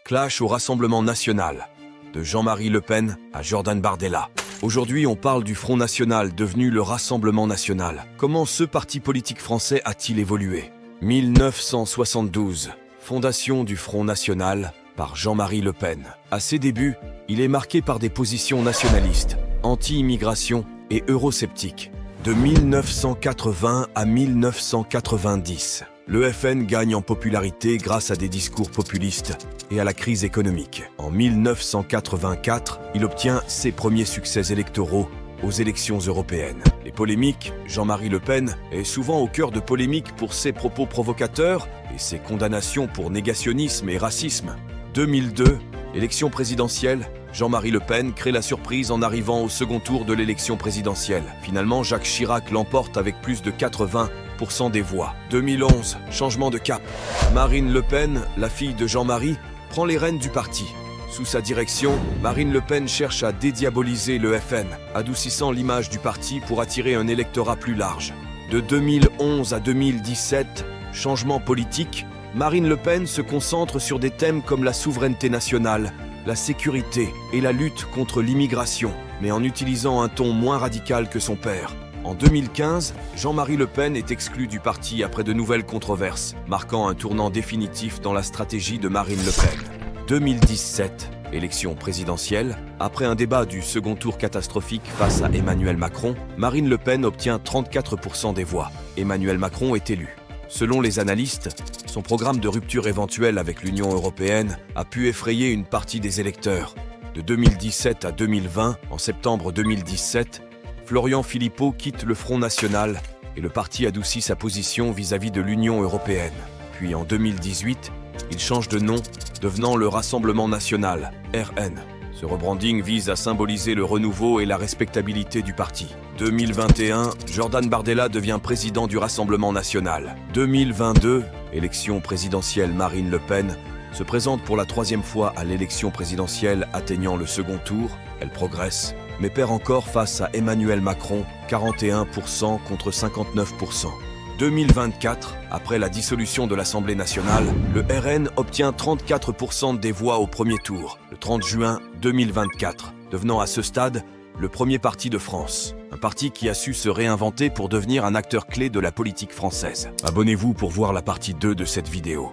Clash au Rassemblement national, de Jean-Marie Le Pen à Jordan Bardella. Aujourd'hui, on parle du Front national devenu le Rassemblement national. Comment ce parti politique français a-t-il évolué? 1972, fondation du Front national par Jean-Marie Le Pen. À ses débuts, il est marqué par des positions nationalistes, anti-immigration et eurosceptiques. De 1980 à 1990, le FN gagne en popularité grâce à des discours populistes et à la crise économique. En 1984, il obtient ses premiers succès électoraux aux élections européennes. Les polémiques, Jean-Marie Le Pen est souvent au cœur de polémiques pour ses propos provocateurs et ses condamnations pour négationnisme et racisme. 2002, élection présidentielle, Jean-Marie Le Pen crée la surprise en arrivant au second tour de l'élection présidentielle. Finalement, Jacques Chirac l'emporte avec plus de 80% des voix. 2011, changement de cap. Marine Le Pen, la fille de Jean-Marie, prend les rênes du parti. Sous sa direction, Marine Le Pen cherche à dédiaboliser le FN, adoucissant l'image du parti pour attirer un électorat plus large. De 2011 à 2017, changement politique, Marine Le Pen se concentre sur des thèmes comme la souveraineté nationale, la sécurité et la lutte contre l'immigration, mais en utilisant un ton moins radical que son père. En 2015, Jean-Marie Le Pen est exclu du parti après de nouvelles controverses, marquant un tournant définitif dans la stratégie de Marine Le Pen. 2017, élection présidentielle. Après un débat du second tour catastrophique face à Emmanuel Macron, Marine Le Pen obtient 34% des voix. Emmanuel Macron est élu. Selon les analystes, son programme de rupture éventuelle avec l'Union européenne a pu effrayer une partie des électeurs. De 2017 à 2020, en septembre 2017, Florian Philippot quitte le Front national et le parti adoucit sa position vis-à-vis de l'Union européenne. Puis en 2018, il change de nom, devenant le Rassemblement national, RN. Ce rebranding vise à symboliser le renouveau et la respectabilité du parti. 2021, Jordan Bardella devient président du Rassemblement national. 2022, élection présidentielle, Marine Le Pen se présente pour la troisième fois à l'élection présidentielle, atteignant le second tour. Elle progresse, mais perd encore face à Emmanuel Macron, 41% contre 59%. 2024, après la dissolution de l'Assemblée nationale, le RN obtient 34% des voix au premier tour, le 30 juin 2024, devenant à ce stade le premier parti de France. Un parti qui a su se réinventer pour devenir un acteur clé de la politique française. Abonnez-vous pour voir la partie 2 de cette vidéo.